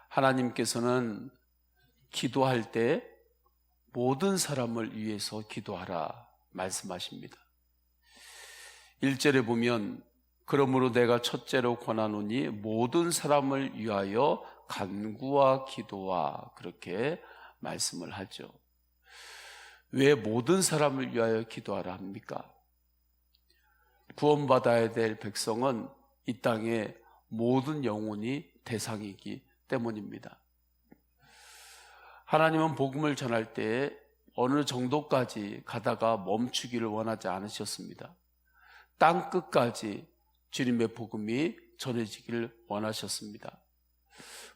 하나님께서는 기도할 때 모든 사람을 위해서 기도하라 말씀하십니다. 1절에 보면 그러므로 내가 첫째로 권하노니 모든 사람을 위하여 간구와 기도와 그렇게 말씀을 하죠. 왜 모든 사람을 위하여 기도하라 합니까? 구원받아야 될 백성은 이 땅의 모든 영혼이 대상이기 때문입니다. 하나님은 복음을 전할 때 어느 정도까지 가다가 멈추기를 원하지 않으셨습니다. 땅 끝까지 주님의 복음이 전해지기를 원하셨습니다.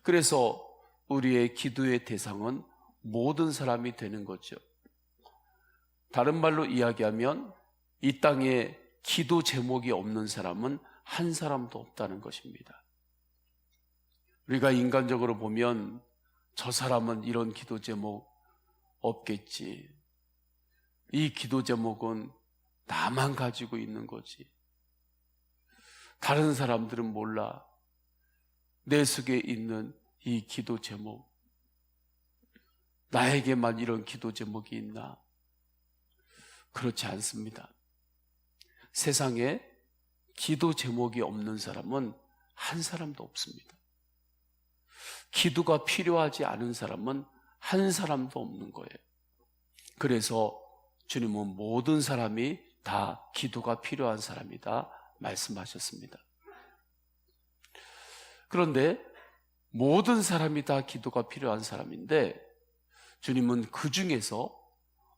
그래서 우리의 기도의 대상은 모든 사람이 되는 거죠. 다른 말로 이야기하면 이 땅에 기도 제목이 없는 사람은 한 사람도 없다는 것입니다. 우리가 인간적으로 보면 저 사람은 이런 기도 제목 없겠지. 이 기도 제목은 나만 가지고 있는 거지. 다른 사람들은 몰라. 내 속에 있는 이 기도 제목. 나에게만 이런 기도 제목이 있나? 그렇지 않습니다. 세상에 기도 제목이 없는 사람은 한 사람도 없습니다. 기도가 필요하지 않은 사람은 한 사람도 없는 거예요. 그래서 주님은 모든 사람이 다 기도가 필요한 사람이다 말씀하셨습니다. 그런데 모든 사람이 다 기도가 필요한 사람인데 주님은 그 중에서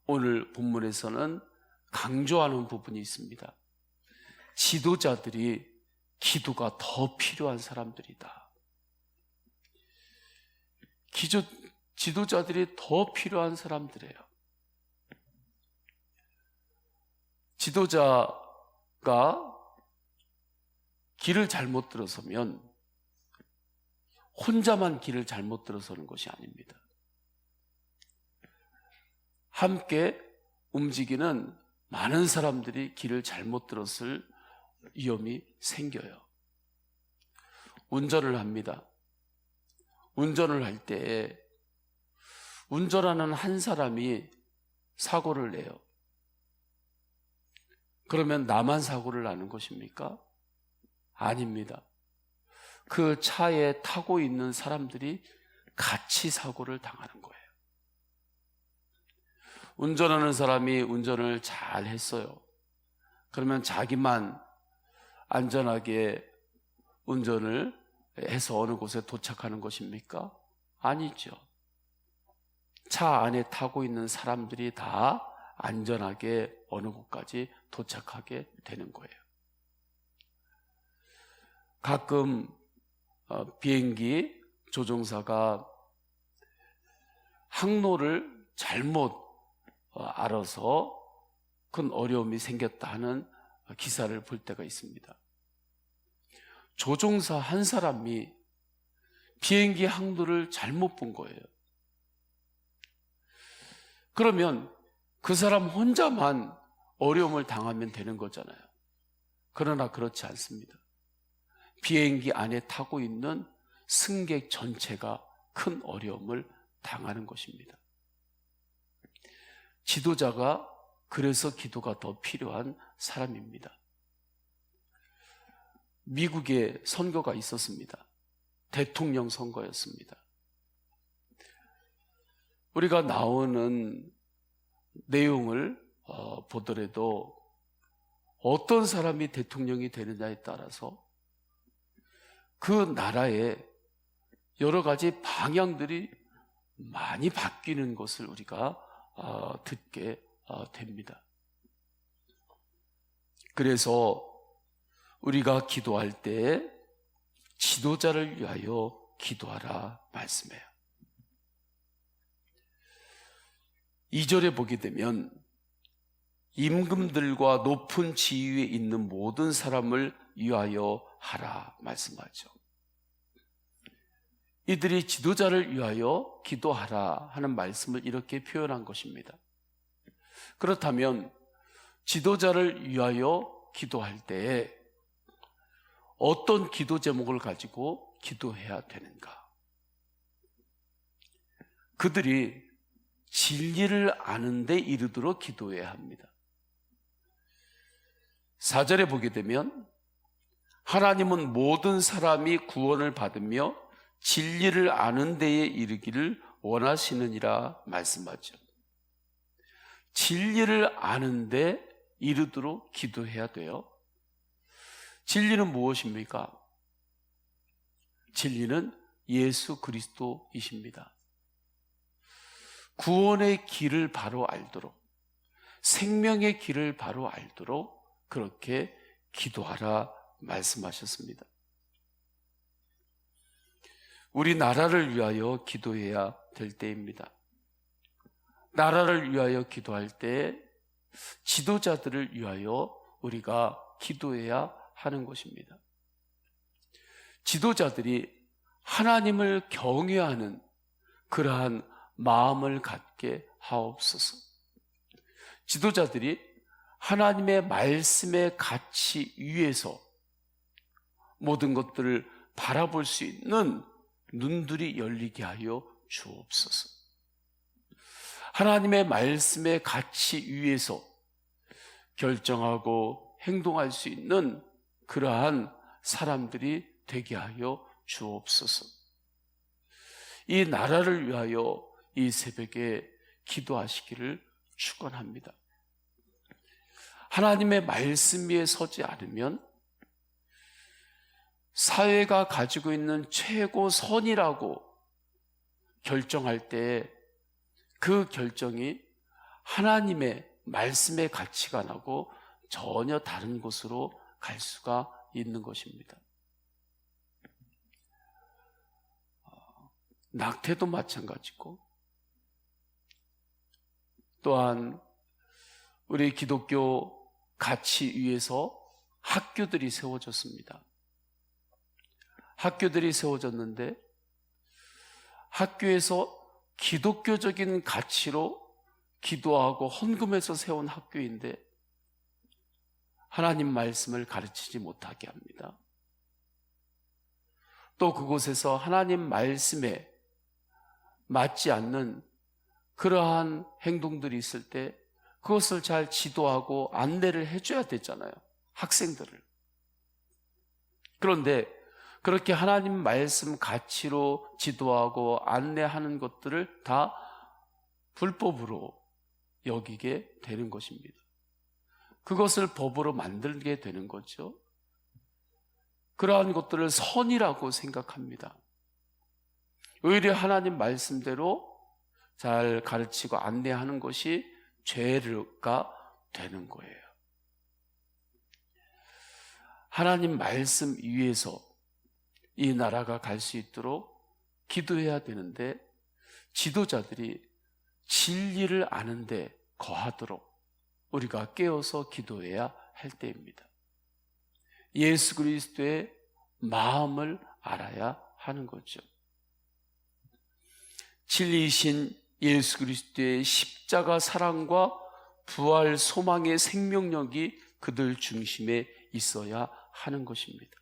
오늘 본문에서는 강조하는 부분이 있습니다. 지도자들이 기도가 더 필요한 사람들이다. 지도자들이 더 필요한 사람들이에요. 지도자가 길을 잘못 들어서면 혼자만 길을 잘못 들어서는 것이 아닙니다. 함께 움직이는 많은 사람들이 길을 잘못 들었을 위험이 생겨요. 운전을 합니다. 운전을 할 때 운전하는 한 사람이 사고를 내요. 그러면 나만 사고를 나는 것입니까? 아닙니다. 그 차에 타고 있는 사람들이 같이 사고를 당하는 거예요. 운전하는 사람이 운전을 잘 했어요. 그러면 자기만 안전하게 운전을 해서 어느 곳에 도착하는 것입니까? 아니죠. 차 안에 타고 있는 사람들이 다 안전하게 어느 곳까지 도착하게 되는 거예요. 가끔 비행기 조종사가 항로를 잘못 알아서 큰 어려움이 생겼다 하는 기사를 볼 때가 있습니다. 조종사 한 사람이 비행기 항로를 잘못 본 거예요. 그러면 그 사람 혼자만 어려움을 당하면 되는 거잖아요. 그러나 그렇지 않습니다. 비행기 안에 타고 있는 승객 전체가 큰 어려움을 당하는 것입니다. 지도자가 그래서 기도가 더 필요한 사람입니다. 미국에 선거가 있었습니다. 대통령 선거였습니다. 우리가 나오는 내용을 보더라도 어떤 사람이 대통령이 되느냐에 따라서 그 나라의 여러 가지 방향들이 많이 바뀌는 것을 우리가 듣게 됩니다. 그래서 우리가 기도할 때 지도자를 위하여 기도하라 말씀해요. 2절에 보게 되면 임금들과 높은 지위에 있는 모든 사람을 위하여 하라 말씀하죠. 이들이 지도자를 위하여 기도하라 하는 말씀을 이렇게 표현한 것입니다. 그렇다면 지도자를 위하여 기도할 때에 어떤 기도 제목을 가지고 기도해야 되는가? 그들이 진리를 아는 데 이르도록 기도해야 합니다. 4절에 보게 되면 하나님은 모든 사람이 구원을 받으며 진리를 아는 데에 이르기를 원하시느니라 말씀하죠. 진리를 아는 데 이르도록 기도해야 돼요. 진리는 무엇입니까? 진리는 예수 그리스도이십니다. 구원의 길을 바로 알도록, 생명의 길을 바로 알도록 그렇게 기도하라 말씀하셨습니다. 우리나라를 위하여 기도해야 될 때입니다. 나라를 위하여 기도할 때 지도자들을 위하여 우리가 기도해야 하는 것입니다. 지도자들이 하나님을 경외하는 그러한 마음을 갖게 하옵소서. 지도자들이 하나님의 말씀의 가치 위에서 모든 것들을 바라볼 수 있는 눈들이 열리게 하여 주옵소서. 하나님의 말씀의 가치 위에서 결정하고 행동할 수 있는 그러한 사람들이 되게 하여 주옵소서. 이 나라를 위하여 이 새벽에 기도하시기를 축원합니다. 하나님의 말씀 위에 서지 않으면 사회가 가지고 있는 최고 선이라고 결정할 때 그 결정이 하나님의 말씀의 가치관하고 전혀 다른 곳으로 갈 수가 있는 것입니다. 낙태도 마찬가지고, 또한 우리 기독교 가치 위에서 학교들이 세워졌습니다. 학교들이 세워졌는데 학교에서 기독교적인 가치로 기도하고 헌금해서 세운 학교인데 하나님 말씀을 가르치지 못하게 합니다. 또 그곳에서 하나님 말씀에 맞지 않는 그러한 행동들이 있을 때 그것을 잘 지도하고 안내를 해줘야 되잖아요, 학생들을. 그런데 그렇게 하나님 말씀 가치로 지도하고 안내하는 것들을 다 불법으로 여기게 되는 것입니다. 그것을 법으로 만들게 되는 거죠. 그러한 것들을 선이라고 생각합니다. 오히려 하나님 말씀대로 잘 가르치고 안내하는 것이 죄가 되는 거예요. 하나님 말씀 위에서 이 나라가 갈 수 있도록 기도해야 되는데 지도자들이 진리를 아는데 거하도록 우리가 깨어서 기도해야 할 때입니다. 예수 그리스도의 마음을 알아야 하는 거죠. 진리이신 예수 그리스도의 십자가 사랑과 부활 소망의 생명력이 그들 중심에 있어야 하는 것입니다.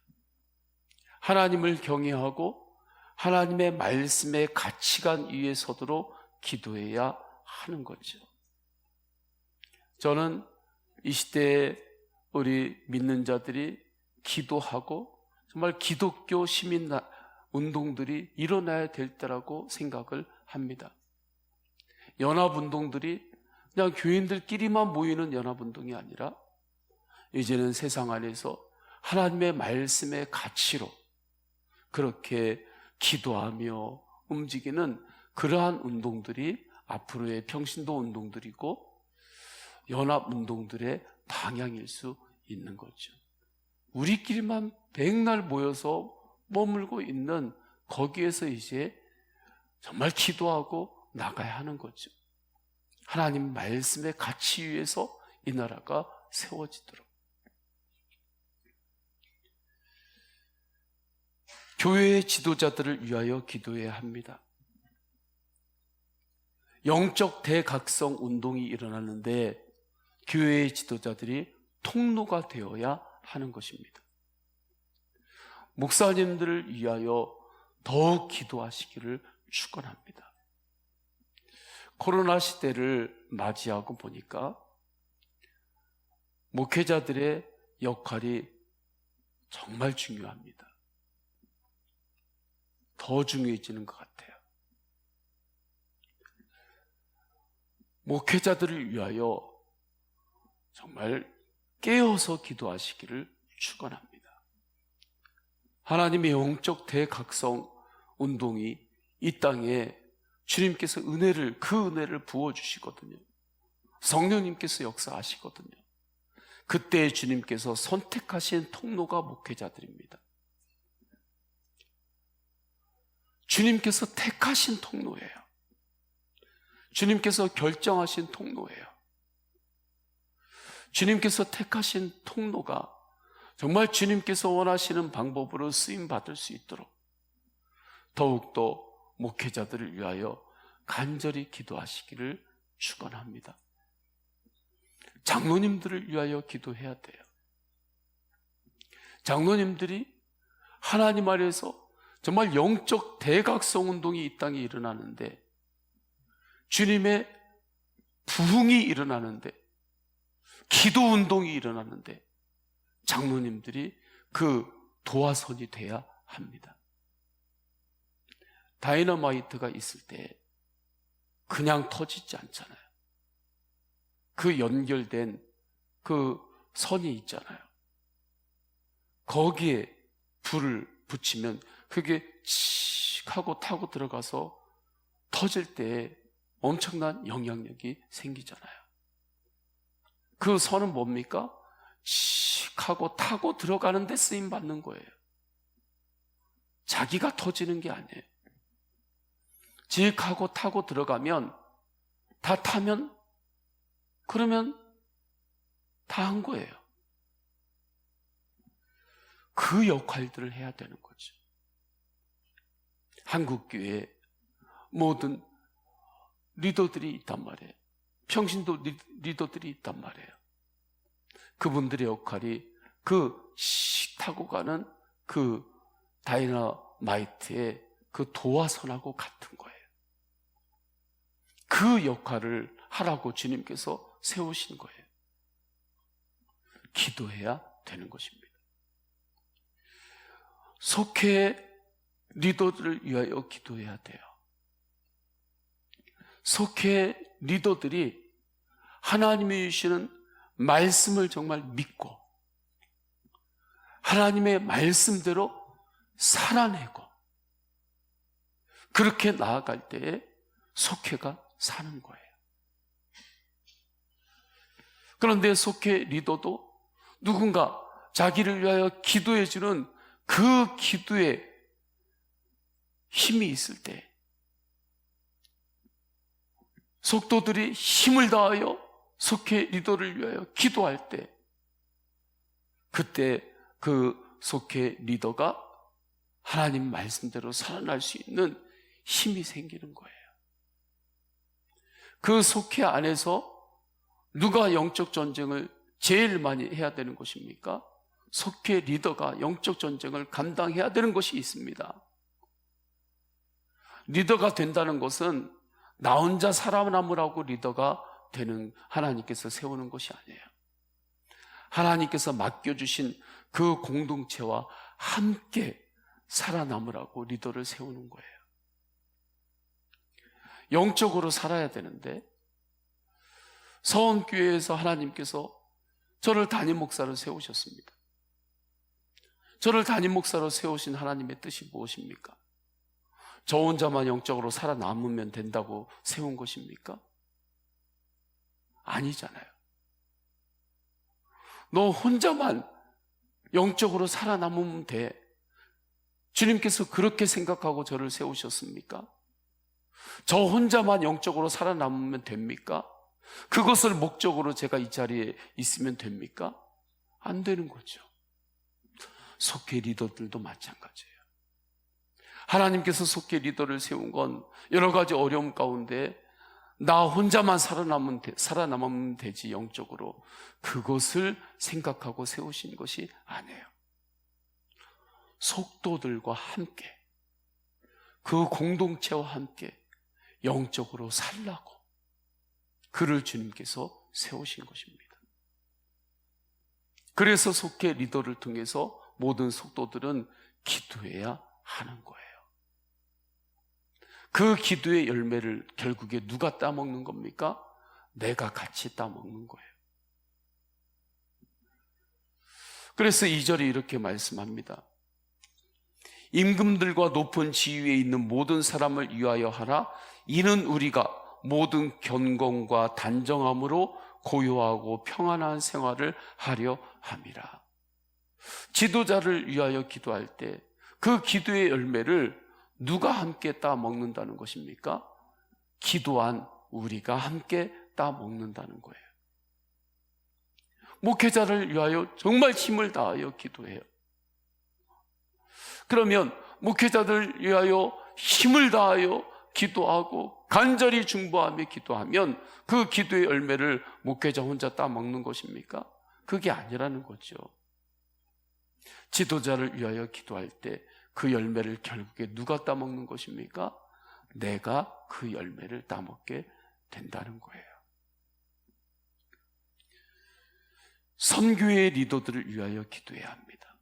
하나님을 경외하고 하나님의 말씀의 가치관 위에 서도록 기도해야 하는 거죠. 저는 이 시대에 우리 믿는 자들이 기도하고 정말 기독교 시민 운동들이 일어나야 될 때라고 생각을 합니다. 연합운동들이 그냥 교인들끼리만 모이는 연합운동이 아니라 이제는 세상 안에서 하나님의 말씀의 가치로 그렇게 기도하며 움직이는 그러한 운동들이 앞으로의 평신도 운동들이고 연합운동들의 방향일 수 있는 거죠. 우리끼리만 백날 모여서 머물고 있는 거기에서 이제 정말 기도하고 나가야 하는 거죠. 하나님 말씀의 가치 위에서 이 나라가 세워지도록. 교회의 지도자들을 위하여 기도해야 합니다. 영적 대각성 운동이 일어나는데 교회의 지도자들이 통로가 되어야 하는 것입니다. 목사님들을 위하여 더욱 기도하시기를 축원합니다. 코로나 시대를 맞이하고 보니까 목회자들의 역할이 정말 중요합니다. 더 중요해지는 것 같아요. 목회자들을 위하여 정말 깨어서 기도하시기를 축원합니다. 하나님의 영적 대각성 운동이 이 땅에 주님께서 그 은혜를 부어주시거든요. 성령님께서 역사하시거든요. 그때 주님께서 선택하신 통로가 목회자들입니다. 주님께서 택하신 통로예요. 주님께서 결정하신 통로예요. 주님께서 택하신 통로가 정말 주님께서 원하시는 방법으로 쓰임받을 수 있도록 더욱더 목회자들을 위하여 간절히 기도하시기를 축원합니다. 장로님들을 위하여 기도해야 돼요. 장로님들이 하나님 아래에서 정말 영적 대각성 운동이 이 땅에 일어나는데, 주님의 부흥이 일어나는데, 기도 운동이 일어나는데 장로님들이 그 도화선이 돼야 합니다. 다이너마이트가 있을 때 그냥 터지지 않잖아요. 그 연결된 그 선이 있잖아요. 거기에 불을 붙이면 그게 칙 하고 타고 들어가서 터질 때 엄청난 영향력이 생기잖아요. 그 선은 뭡니까? 칙 하고 타고 들어가는데 쓰임 받는 거예요. 자기가 터지는 게 아니에요. 칙 하고 타고 들어가면, 다 타면, 그러면 다 한 거예요. 그 역할들을 해야 되는 거죠. 한국교회에 모든 리더들이 있단 말이에요. 평신도 리더들이 있단 말이에요. 그분들의 역할이 그 씩 타고 가는 그 다이너마이트의 그 도화선하고 같은 거예요. 그 역할을 하라고 주님께서 세우신 거예요. 기도해야 되는 것입니다. 속회 리더들을 위하여 기도해야 돼요. 속회 리더들이 하나님이 주시는 말씀을 정말 믿고 하나님의 말씀대로 살아내고 그렇게 나아갈 때에 속회가 사는 거예요. 그런데 속회 리더도 누군가 자기를 위하여 기도해 주는 그 기도에 힘이 있을 때, 속도들이 힘을 다하여 속회 리더를 위하여 기도할 때, 그때 그 속회 리더가 하나님 말씀대로 살아날 수 있는 힘이 생기는 거예요. 그 속회 안에서 누가 영적 전쟁을 제일 많이 해야 되는 것입니까? 속회 리더가 영적 전쟁을 감당해야 되는 것이 있습니다. 리더가 된다는 것은 나 혼자 살아남으라고 리더가 되는, 하나님께서 세우는 것이 아니에요. 하나님께서 맡겨주신 그 공동체와 함께 살아남으라고 리더를 세우는 거예요. 영적으로 살아야 되는데, 서원교회에서 하나님께서 저를 담임 목사로 세우셨습니다. 저를 담임 목사로 세우신 하나님의 뜻이 무엇입니까? 저 혼자만 영적으로 살아남으면 된다고 세운 것입니까? 아니잖아요. 너 혼자만 영적으로 살아남으면 돼. 주님께서 그렇게 생각하고 저를 세우셨습니까? 저 혼자만 영적으로 살아남으면 됩니까? 그것을 목적으로 제가 이 자리에 있으면 됩니까? 안 되는 거죠. 속회 리더들도 마찬가지예요. 하나님께서 속회 리더를 세운 건 여러 가지 어려움 가운데 나 혼자만 살아남으면 되지, 영적으로 그것을 생각하고 세우신 것이 아니에요. 속도들과 함께, 그 공동체와 함께 영적으로 살라고, 그를 주님께서 세우신 것입니다. 그래서 속회 리더를 통해서 모든 성도들은 기도해야 하는 거예요. 그 기도의 열매를 결국에 누가 따먹는 겁니까? 내가 같이 따먹는 거예요. 그래서 2절에 이렇게 말씀합니다. 임금들과 높은 지위에 있는 모든 사람을 위하여 하라. 이는 우리가 모든 견공과 단정함으로 고요하고 평안한 생활을 하려 함이라. 지도자를 위하여 기도할 때 그 기도의 열매를 누가 함께 따먹는다는 것입니까? 기도한 우리가 함께 따먹는다는 거예요. 목회자를 위하여 정말 힘을 다하여 기도해요. 그러면 목회자들 위하여 힘을 다하여 기도하고 간절히 중보하며 기도하면 그 기도의 열매를 목회자 혼자 따먹는 것입니까? 그게 아니라는 거죠. 지도자를 위하여 기도할 때 그 열매를 결국에 누가 따먹는 것입니까? 내가 그 열매를 따먹게 된다는 거예요. 선교의 리더들을 위하여 기도해야 합니다.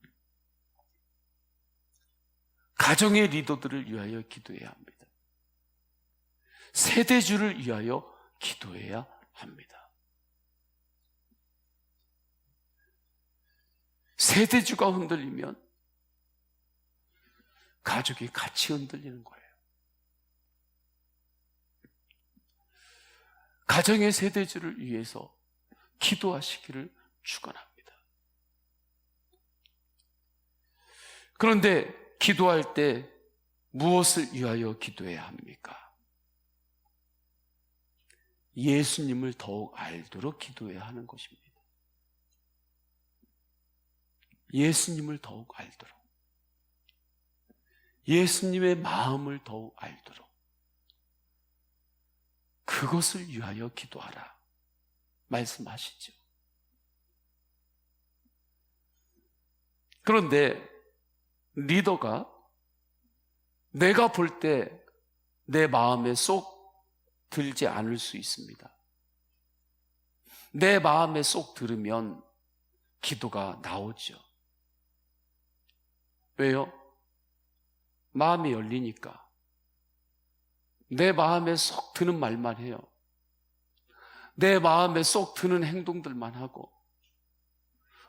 가정의 리더들을 위하여 기도해야 합니다. 세대주를 위하여 기도해야 합니다. 세대주가 흔들리면 가족이 같이 흔들리는 거예요. 가정의 세대주를 위해서 기도하시기를 축원합니다. 그런데 기도할 때 무엇을 위하여 기도해야 합니까? 예수님을 더욱 알도록 기도해야 하는 것입니다. 예수님을 더욱 알도록, 예수님의 마음을 더욱 알도록 그것을 위하여 기도하라 말씀하시죠. 그런데 리더가 내가 볼 때 내 마음에 쏙 들지 않을 수 있습니다. 내 마음에 쏙 들으면 기도가 나오죠. 왜요? 마음이 열리니까. 내 마음에 쏙 드는 말만 해요. 내 마음에 쏙 드는 행동들만 하고.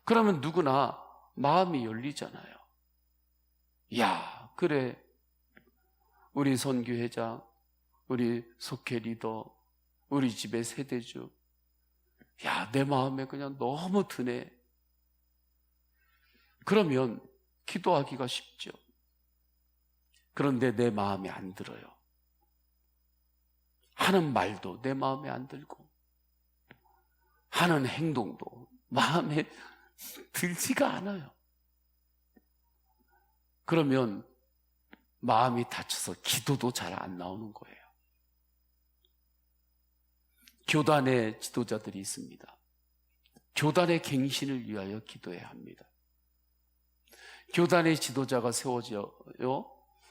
그러면 누구나 마음이 열리잖아요. 야, 그래. 우리 선교회장, 우리 속회 리더, 우리 집의 세대주. 야, 내 마음에 그냥 너무 드네. 그러면 기도하기가 쉽죠. 그런데 내 마음에 안 들어요. 하는 말도 내 마음에 안 들고 하는 행동도 마음에 들지가 않아요. 그러면 마음이 다쳐서 기도도 잘 안 나오는 거예요. 교단의 지도자들이 있습니다. 교단의 갱신을 위하여 기도해야 합니다. 교단의 지도자가 세워져요.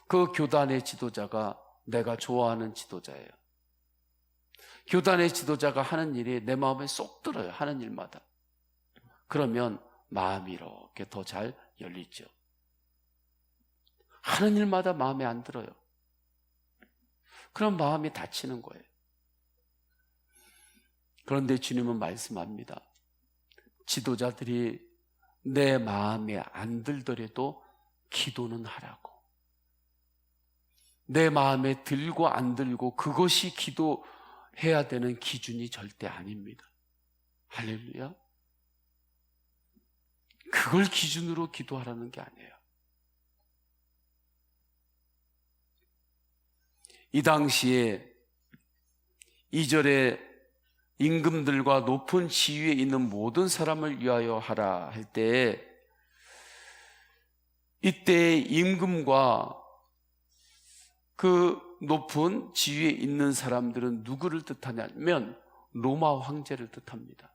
그 교단의 지도자가 내가 좋아하는 지도자예요. 교단의 지도자가 하는 일이 내 마음에 쏙 들어요. 하는 일마다. 그러면 마음이 이렇게 더 잘 열리죠. 하는 일마다 마음에 안 들어요. 그럼 마음이 다치는 거예요. 그런데 주님은 말씀합니다. 지도자들이 내 마음에 안 들더라도 기도는 하라고. 내 마음에 들고 안 들고 그것이 기도해야 되는 기준이 절대 아닙니다. 할렐루야. 그걸 기준으로 기도하라는 게 아니에요. 이 당시에 2절에 임금들과 높은 지위에 있는 모든 사람을 위하여 하라 할 때, 이때 임금과 그 높은 지위에 있는 사람들은 누구를 뜻하냐면 로마 황제를 뜻합니다.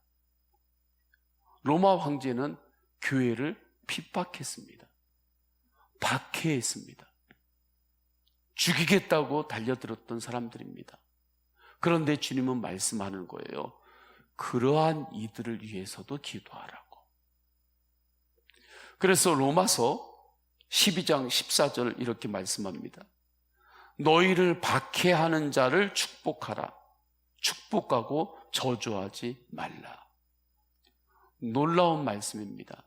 로마 황제는 교회를 핍박했습니다. 박해했습니다. 죽이겠다고 달려들었던 사람들입니다. 그런데 주님은 말씀하는 거예요. 그러한 이들을 위해서도 기도하라고. 그래서 로마서 12장 14절 이렇게 말씀합니다. 너희를 박해하는 자를 축복하라. 축복하고 저주하지 말라. 놀라운 말씀입니다.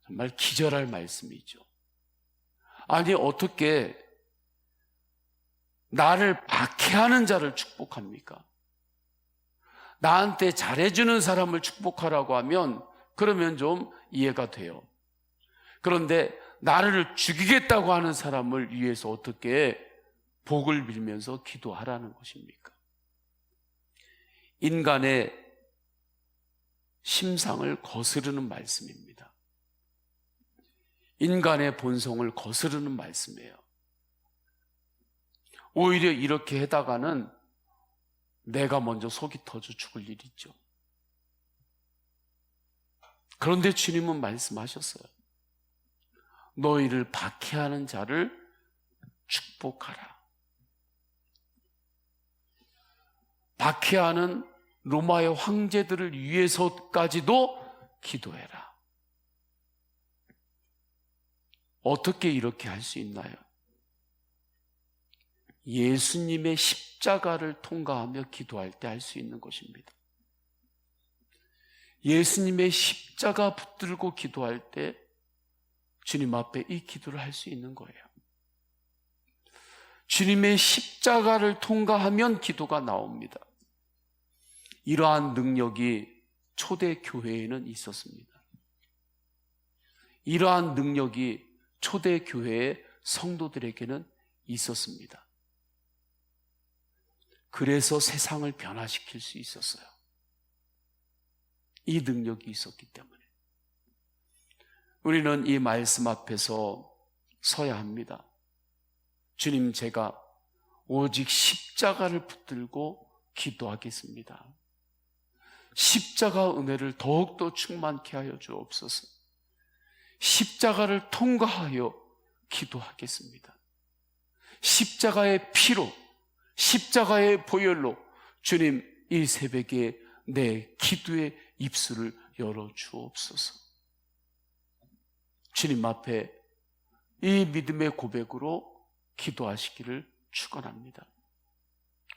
정말 기절할 말씀이죠. 아니, 어떻게 나를 박해하는 자를 축복합니까? 나한테 잘해주는 사람을 축복하라고 하면 그러면 좀 이해가 돼요. 그런데 나를 죽이겠다고 하는 사람을 위해서 어떻게 복을 빌면서 기도하라는 것입니까? 인간의 심상을 거스르는 말씀입니다. 인간의 본성을 거스르는 말씀이에요. 오히려 이렇게 하다가는 내가 먼저 속이 터져 죽을 일이 있죠. 그런데 주님은 말씀하셨어요. 너희를 박해하는 자를 축복하라. 박해하는 로마의 황제들을 위해서까지도 기도해라. 어떻게 이렇게 할 수 있나요? 예수님의 십자가를 통과하며 기도할 때 할 수 있는 것입니다. 예수님의 십자가 붙들고 기도할 때 주님 앞에 이 기도를 할 수 있는 거예요. 주님의 십자가를 통과하면 기도가 나옵니다. 이러한 능력이 초대 교회에는 있었습니다. 이러한 능력이 초대 교회의 성도들에게는 있었습니다. 그래서 세상을 변화시킬 수 있었어요. 이 능력이 있었기 때문에. 우리는 이 말씀 앞에서 서야 합니다. 주님, 제가 오직 십자가를 붙들고 기도하겠습니다. 십자가 은혜를 더욱더 충만케 하여 주옵소서. 십자가를 통과하여 기도하겠습니다. 십자가의 피로, 십자가의 보혈로 주님, 이 새벽에 내 기도의 입술을 열어 주옵소서. 주님 앞에 이 믿음의 고백으로 기도하시기를 축원합니다.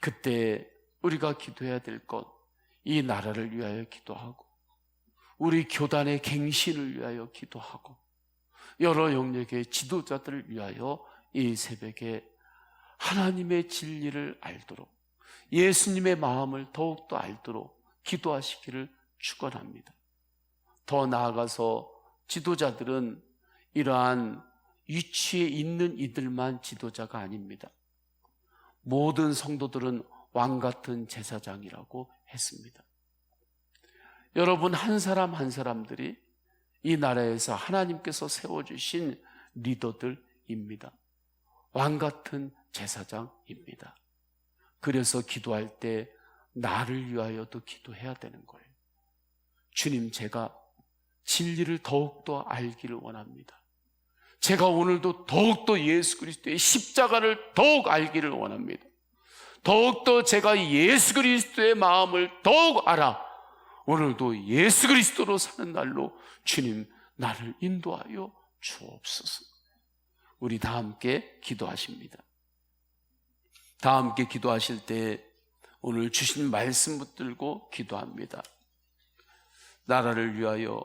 그때 우리가 기도해야 될 것, 이 나라를 위하여 기도하고 우리 교단의 갱신을 위하여 기도하고 여러 영역의 지도자들을 위하여 이 새벽에 하나님의 진리를 알도록, 예수님의 마음을 더욱더 알도록 기도하시기를 축원합니다. 더 나아가서 지도자들은 이러한 위치에 있는 이들만 지도자가 아닙니다. 모든 성도들은 왕같은 제사장이라고 했습니다. 여러분, 한 사람 한 사람들이 이 나라에서 하나님께서 세워주신 리더들입니다. 왕같은 제사장입니다. 그래서 기도할 때 나를 위하여도 기도해야 되는 거예요. 주님, 제가 진리를 더욱더 알기를 원합니다. 제가 오늘도 더욱더 예수 그리스도의 십자가를 더욱 알기를 원합니다. 더욱더 제가 예수 그리스도의 마음을 더욱 알아 오늘도 예수 그리스도로 사는 날로 주님, 나를 인도하여 주옵소서. 우리 다 함께 기도하십니다. 다 함께 기도하실 때 오늘 주신 말씀 붙들고 기도합니다. 나라를 위하여,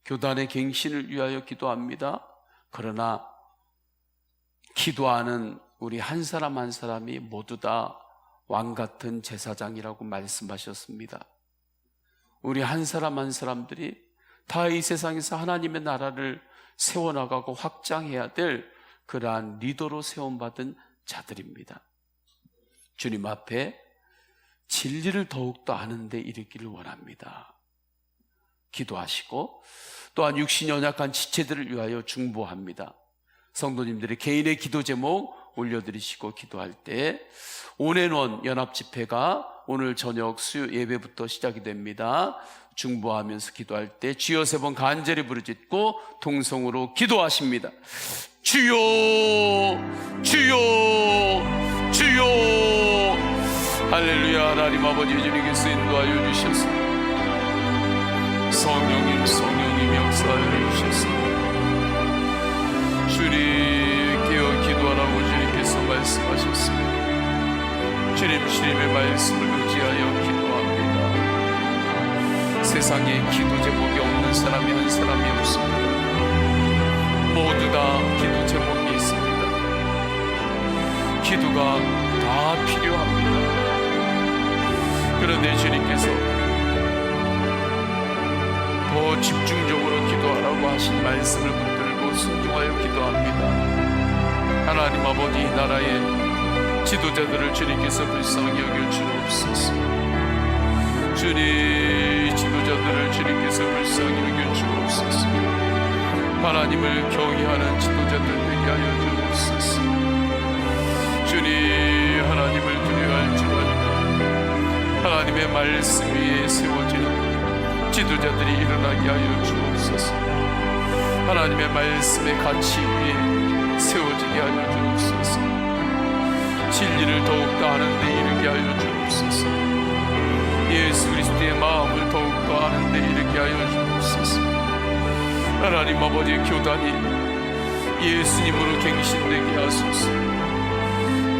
교단의 갱신을 위하여 기도합니다. 그러나 기도하는 우리 한 사람 한 사람이 모두 다 왕같은 제사장이라고 말씀하셨습니다. 우리 한 사람 한 사람들이 다 이 세상에서 하나님의 나라를 세워나가고 확장해야 될 그러한 리더로 세움받은 자들입니다. 주님 앞에 진리를 더욱더 아는 데 이르기를 원합니다. 기도하시고 또한 육신이 연약한 지체들을 위하여 중보합니다. 성도님들의 개인의 기도 제목 올려드리시고 기도할 때 온앤원 연합집회가 오늘 저녁 수요 예배부터 시작이 됩니다. 중보하면서 기도할 때 주여 3번 간절히 부르짖고 통성으로 기도하십니다. 주여, 주여, 주여. 할렐루야. 하나님 아버지 주님께서 인도하여 주셨습니다. 성령님 역사하여 주셨습니다. 주님 깨어 기도하라고 주님께서 말씀하셨습니다. 주님의 말씀을 의지하여 기도합니다. 세상에 기도 제목이 없는 사람이 한 사람이 없습니다. 모두 다 기도 제목이 있습니다. 기도가 다 필요합니다. 그런데 주님께서 더 집중적으로 기도하라고 하신 말씀을 붙들고 순종하여 기도합니다. 하나님 아버지, 이 나라의 지도자들을 주님께서 불쌍히 여겨 주옵소서. 주님, 지도자들을 주님께서 불쌍히 여겨 주옵소서. 하나님을 경외하는 지도자들 되게 하여 주옵소서. 주님, 하나님을 두려워할 줄 알고 하나님의 말씀 위에 세워지는 지도자들이 일어나게 하여 주옵소서. 하나님의 말씀의 가치 위에 세워지게 하여 주옵소서. 진리를 더욱더 아는 데 이르게 하여 주옵소서. 예수 그리스도의 마음을 더욱더 아는 데 이르게 하여 주옵소서. 하나님 아버지, 교단이 예수님으로 갱신되게 하소서.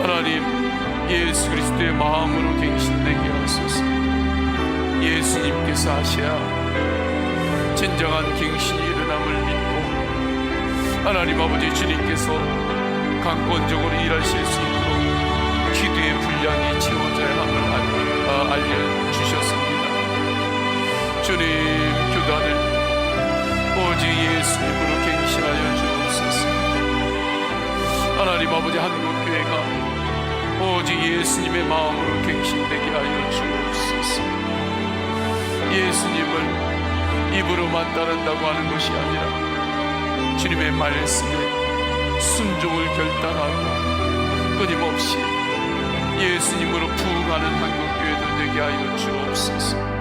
하나님, 예수 그리스도의 마음으로 갱신되게 하소서. 예수님께서 하셔야 진정한 갱신이 일어남을 믿고, 하나님 아버지 주님께서 강권적으로 일하실 수 있도록 기도의 분량이 채워져야 함을 알려주셨습니다. 주님, 교단을 오직 예수님으로 갱신하여 주옵소서. 하나님 아버지, 한국교회가 오직 예수님의 마음으로 갱신되게 하여 주옵소서. 예수님을 입으로만 따른다고 하는 것이 아니라 주님의 말씀에 순종을 결단하고 끊임없이 예수님으로 부흥하는 한국교회들 되게 하여 주옵소서.